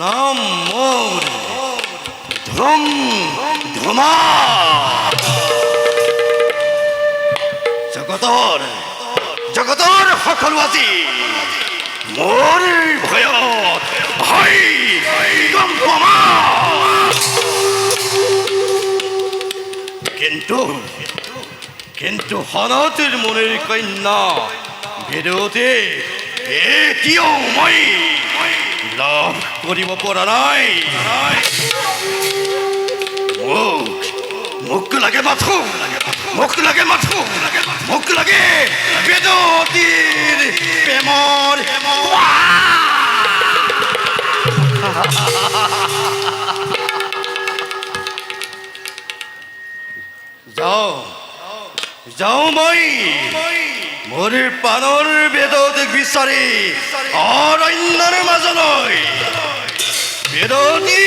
নাম মোর ধ্রুম ধ্রুমা জগতর জগতর সকলোৱাচী মোর ভয়ত হাই কম্পমা কিন্তু কিন্তু হনতিৰ মনিৰ কন্যা বিৰোধে কিয় মই লাভ কৰিব পৰা নাই মোক লাগে মাথো মোক লাগে মাথো মোক লাগে বেদতিৰ প্ৰেমৰ যাও যাও মই মোৰ প্ৰাণৰ বেদতিক বিচাৰি অৰণ্যৰ মাজলৈ বেদতি